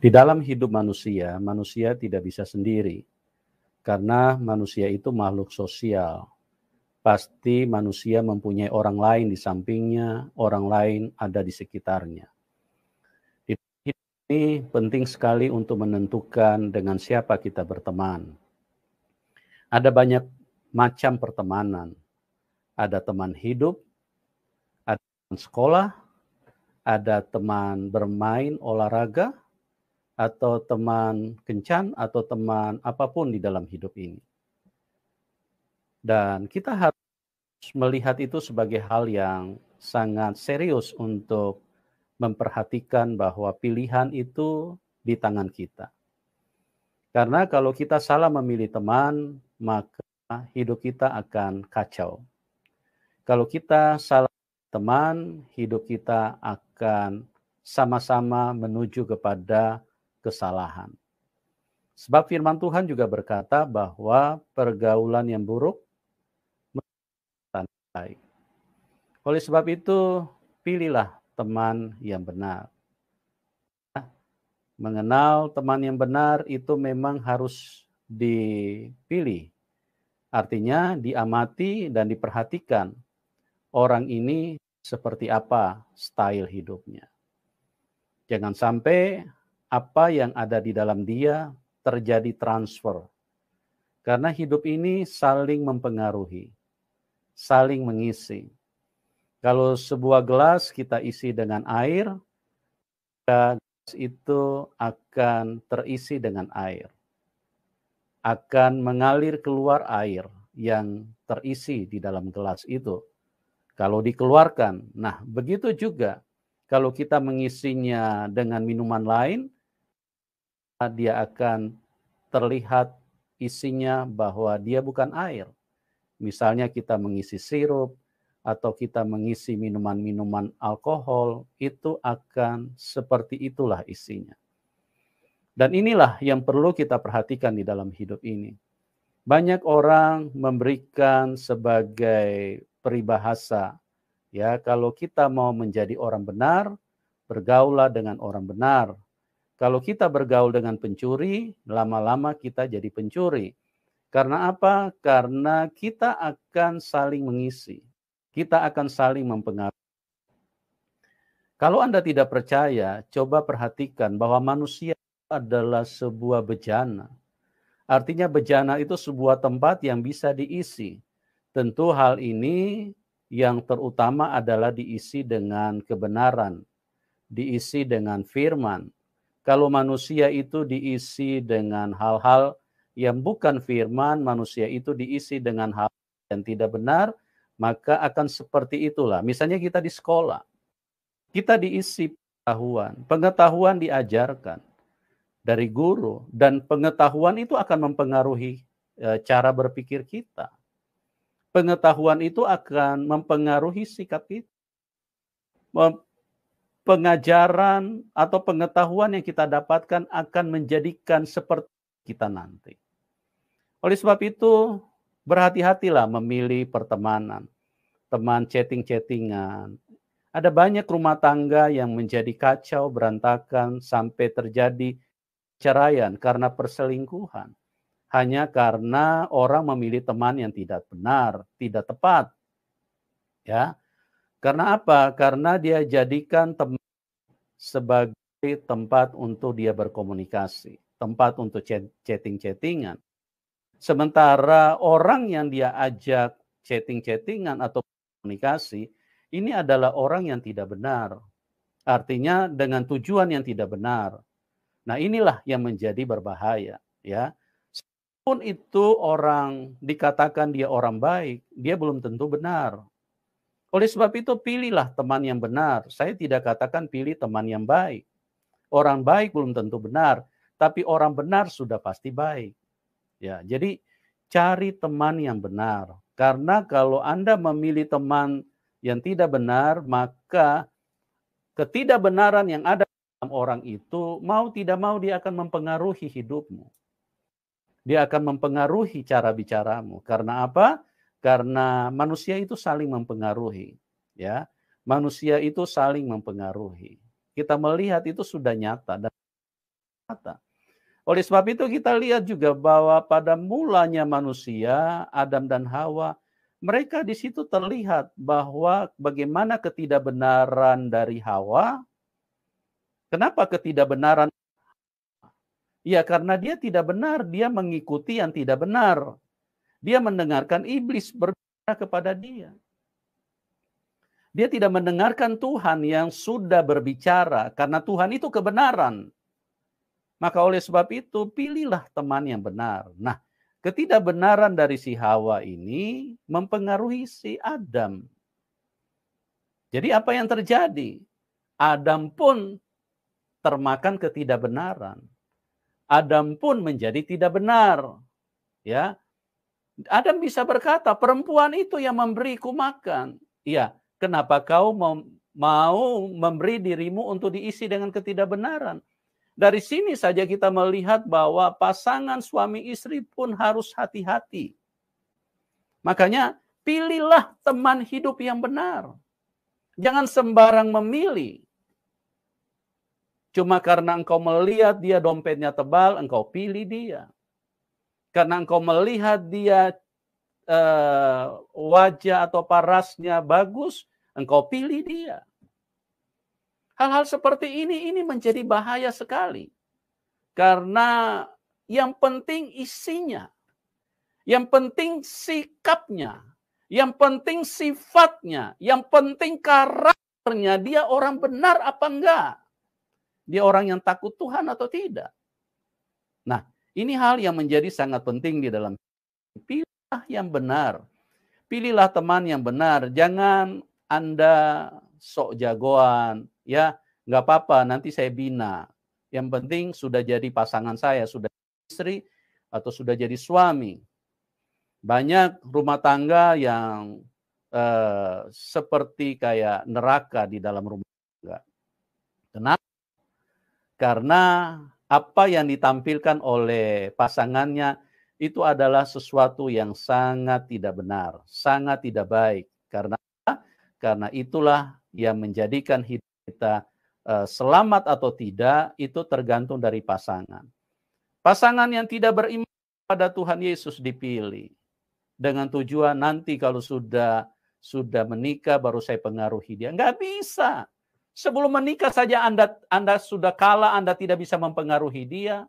Di dalam hidup manusia, manusia tidak bisa sendiri. Karena manusia itu makhluk sosial. Pasti manusia mempunyai orang lain di sampingnya, orang lain ada di sekitarnya. Ini penting sekali untuk menentukan dengan siapa kita berteman. Ada banyak macam pertemanan. Ada teman hidup, ada teman sekolah, ada teman bermain olahraga, atau teman kencan, atau teman apapun di dalam hidup ini. Dan kita harus melihat itu sebagai hal yang sangat serius untuk memperhatikan bahwa pilihan itu di tangan kita. Karena kalau kita salah memilih teman, maka hidup kita akan kacau. Kalau kita salah teman, hidup kita akan sama-sama menuju kepada kesalahan. Sebab firman Tuhan juga berkata bahwa pergaulan yang buruk baik. Oleh sebab itu, pilihlah teman yang benar. Mengenal teman yang benar itu memang harus dipilih. Artinya diamati dan diperhatikan orang ini seperti apa style hidupnya. Jangan sampai apa yang ada di dalam dia terjadi transfer. Karena hidup ini saling mempengaruhi, saling mengisi. Kalau sebuah gelas kita isi dengan air, gelas itu akan terisi dengan air. Akan mengalir keluar air yang terisi di dalam gelas itu. Kalau dikeluarkan, nah begitu juga kalau kita mengisinya dengan minuman lain, dia akan terlihat isinya bahwa dia bukan air. Misalnya kita mengisi sirup, atau kita mengisi minuman-minuman alkohol, itu akan seperti itulah isinya. Dan inilah yang perlu kita perhatikan di dalam hidup ini. Banyak orang memberikan sebagai peribahasa, ya kalau kita mau menjadi orang benar, bergaullah dengan orang benar. Kalau kita bergaul dengan pencuri, lama-lama kita jadi pencuri. Karena apa? Karena kita akan saling mengisi. Kita akan saling mempengaruhi. Kalau Anda tidak percaya, coba perhatikan bahwa manusia adalah sebuah bejana. Artinya bejana itu sebuah tempat yang bisa diisi. Tentu hal ini yang terutama adalah diisi dengan kebenaran, diisi dengan firman. Kalau manusia itu diisi dengan hal-hal yang bukan firman, manusia itu diisi dengan hal yang tidak benar, maka akan seperti itulah. Misalnya kita di sekolah, kita diisi pengetahuan diajarkan dari guru, dan pengetahuan itu akan mempengaruhi cara berpikir kita. Pengetahuan itu akan mempengaruhi sikap kita. Pengajaran atau pengetahuan yang kita dapatkan akan menjadikan seperti kita nanti. Oleh sebab itu, berhati-hatilah memilih pertemanan, teman chatting-chattingan. Ada banyak rumah tangga yang menjadi kacau, berantakan, sampai terjadi perceraian karena perselingkuhan. Hanya karena orang memilih teman yang tidak benar, tidak tepat. Ya. Karena apa? Karena dia jadikan teman sebagai tempat untuk dia berkomunikasi, tempat untuk chatting-chattingan. Sementara orang yang dia ajak chatting-chattingan atau komunikasi, ini adalah orang yang tidak benar. Artinya dengan tujuan yang tidak benar. Nah, inilah yang menjadi berbahaya, ya. Pun itu orang dikatakan dia orang baik, dia belum tentu benar. Oleh sebab itu pilihlah teman yang benar. Saya tidak katakan pilih teman yang baik. Orang baik belum tentu benar, tapi orang benar sudah pasti baik. Ya, jadi cari teman yang benar. Karena kalau Anda memilih teman yang tidak benar, maka ketidakbenaran yang ada dalam orang itu mau tidak mau dia akan mempengaruhi hidupmu. Dia akan mempengaruhi cara bicaramu. Karena apa? Karena manusia itu saling mempengaruhi, ya. Manusia itu saling mempengaruhi. Kita melihat itu sudah nyata dan mata. Oleh sebab itu kita lihat juga bahwa pada mulanya manusia, Adam dan Hawa, mereka di situ terlihat bahwa bagaimana ketidakbenaran dari Hawa. Kenapa ketidakbenaran? Ya karena dia tidak benar, dia mengikuti yang tidak benar. Dia mendengarkan iblis berbicara kepada dia. Dia tidak mendengarkan Tuhan yang sudah berbicara, karena Tuhan itu kebenaran. Maka oleh sebab itu, pilihlah teman yang benar. Nah, ketidakbenaran dari si Hawa ini mempengaruhi si Adam. Jadi apa yang terjadi? Adam pun termakan ketidakbenaran. Adam pun menjadi tidak benar. Ya, Adam bisa berkata, perempuan itu yang memberiku makan. Ya, kenapa kau mau memberi dirimu untuk diisi dengan ketidakbenaran? Dari sini saja kita melihat bahwa pasangan suami istri pun harus hati-hati. Makanya pilihlah teman hidup yang benar. Jangan sembarang memilih. Cuma karena engkau melihat dia dompetnya tebal, engkau pilih dia. Karena engkau melihat dia wajah atau parasnya bagus, engkau pilih dia. Hal-hal seperti ini menjadi bahaya sekali. Karena yang penting isinya. Yang penting sikapnya. Yang penting sifatnya. Yang penting karakternya. Dia orang benar apa enggak? Dia orang yang takut Tuhan atau tidak? Nah, ini hal yang menjadi sangat penting di dalam. Pilihlah yang benar. Pilihlah teman yang benar. Jangan Anda sok jagoan. Ya, nggak apa-apa, nanti saya bina. Yang penting sudah jadi pasangan saya, sudah istri atau sudah jadi suami. Banyak rumah tangga yang seperti kayak neraka di dalam rumah tangga. Kenapa? Karena apa yang ditampilkan oleh pasangannya itu adalah sesuatu yang sangat tidak benar, sangat tidak baik. Karena itulah yang menjadikan hidup kita selamat atau tidak, itu tergantung dari pasangan. Pasangan yang tidak beriman pada Tuhan Yesus dipilih. Dengan tujuan nanti kalau sudah menikah baru saya pengaruhi dia. Nggak bisa. Sebelum menikah saja Anda sudah kalah, Anda tidak bisa mempengaruhi dia.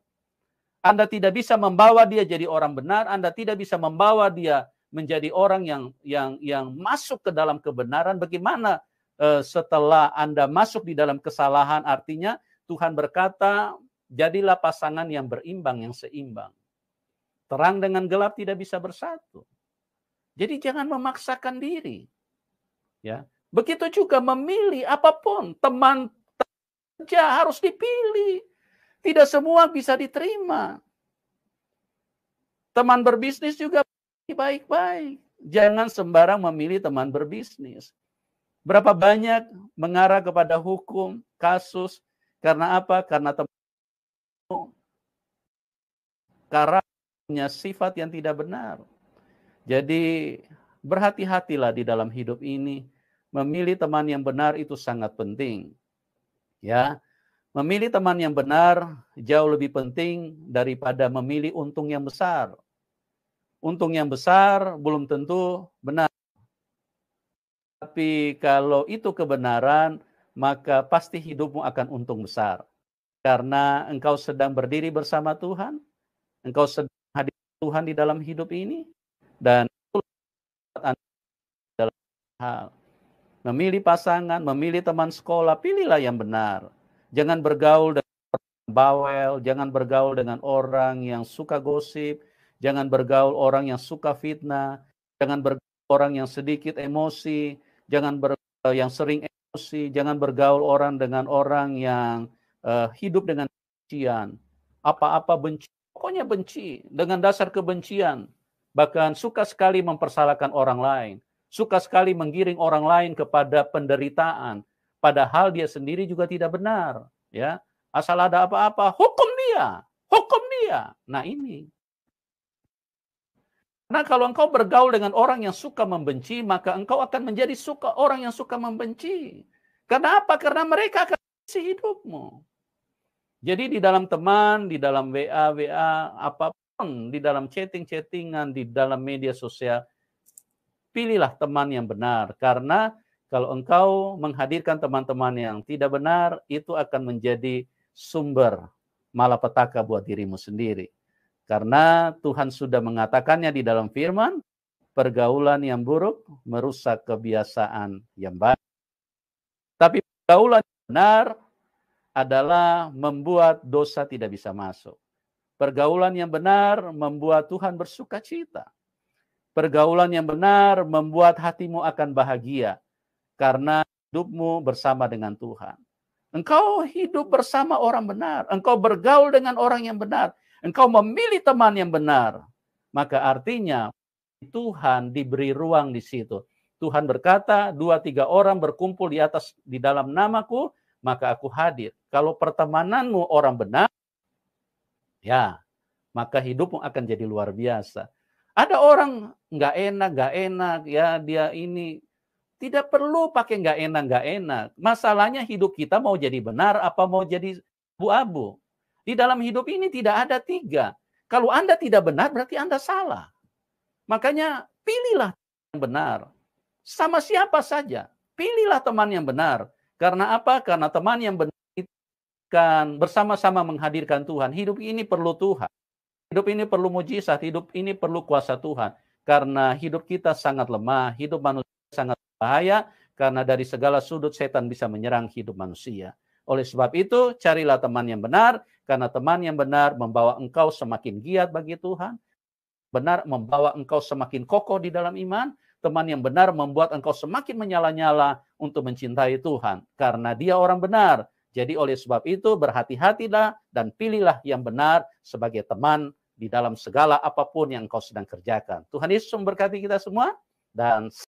Anda tidak bisa membawa dia jadi orang benar, Anda tidak bisa membawa dia menjadi orang yang masuk ke dalam kebenaran. Bagaimana setelah Anda masuk di dalam kesalahan? Artinya Tuhan berkata, jadilah pasangan yang berimbang, yang seimbang. Terang dengan gelap tidak bisa bersatu. Jadi jangan memaksakan diri. Ya. Begitu juga memilih apapun, teman kerja harus dipilih. Tidak semua bisa diterima. Teman berbisnis juga baik-baik. Jangan sembarang memilih teman berbisnis. Berapa banyak mengarah kepada hukum, kasus, karena apa? Karena teman karakternya sifat yang tidak benar. Jadi berhati-hatilah di dalam hidup ini. Memilih teman yang benar itu sangat penting. Ya, memilih teman yang benar jauh lebih penting daripada memilih untung yang besar. Untung yang besar belum tentu benar. Tapi kalau itu kebenaran, maka pasti hidupmu akan untung besar. Karena engkau sedang berdiri bersama Tuhan, engkau sedang hadir Tuhan di dalam hidup ini, dan dalam hal memilih pasangan, memilih teman sekolah, pilihlah yang benar. Jangan bergaul dengan orang bawel, jangan bergaul dengan orang yang suka gosip, jangan bergaul orang yang suka fitnah, jangan bergaul orang yang sedikit emosi, jangan bergaul yang sering emosi, jangan bergaul orang dengan orang yang hidup dengan kebencian. Apa-apa benci, pokoknya benci dengan dasar kebencian. Bahkan suka sekali mempersalahkan orang lain. Suka sekali menggiring orang lain kepada penderitaan, padahal dia sendiri juga tidak benar. Ya, asal ada apa-apa, hukum dia. Nah ini. Nah kalau engkau bergaul dengan orang yang suka membenci, maka engkau akan menjadi orang yang suka membenci. Karena apa? Karena mereka akan mengisi hidupmu. Jadi di dalam teman, di dalam WA, apapun, di dalam chatting-chattingan, di dalam media sosial, pilihlah teman yang benar. Karena kalau engkau menghadirkan teman-teman yang tidak benar, itu akan menjadi sumber malapetaka buat dirimu sendiri. Karena Tuhan sudah mengatakannya di dalam firman, pergaulan yang buruk merusak kebiasaan yang baik. Tapi pergaulan yang benar adalah membuat dosa tidak bisa masuk. Pergaulan yang benar membuat Tuhan bersuka cita. Pergaulan yang benar membuat hatimu akan bahagia karena hidupmu bersama dengan Tuhan. Engkau hidup bersama orang benar, engkau bergaul dengan orang yang benar, engkau memilih teman yang benar. Maka artinya Tuhan diberi ruang di situ. Tuhan berkata, 2-3 orang berkumpul di dalam namaku, maka aku hadir. Kalau pertemananmu orang benar, ya, maka hidupmu akan jadi luar biasa. Ada orang nggak enak, ya dia ini tidak perlu pakai nggak enak. Masalahnya hidup kita mau jadi benar apa mau jadi abu-abu. Di dalam hidup ini tidak ada 3. Kalau Anda tidak benar berarti Anda salah. Makanya pilihlah yang benar. Sama siapa saja, pilihlah teman yang benar. Karena apa? Karena teman yang benar kan bersama-sama menghadirkan Tuhan. Hidup ini perlu Tuhan. Hidup ini perlu mujizat, hidup ini perlu kuasa Tuhan. Karena hidup kita sangat lemah, hidup manusia sangat bahaya, karena dari segala sudut setan bisa menyerang hidup manusia. Oleh sebab itu, carilah teman yang benar, karena teman yang benar membawa engkau semakin giat bagi Tuhan, benar membawa engkau semakin kokoh di dalam iman, teman yang benar membuat engkau semakin menyala-nyala untuk mencintai Tuhan, karena dia orang benar. Jadi oleh sebab itu berhati-hatilah dan pilihlah yang benar sebagai teman di dalam segala apapun yang engkau sedang kerjakan. Tuhan Yesus memberkati kita semua dan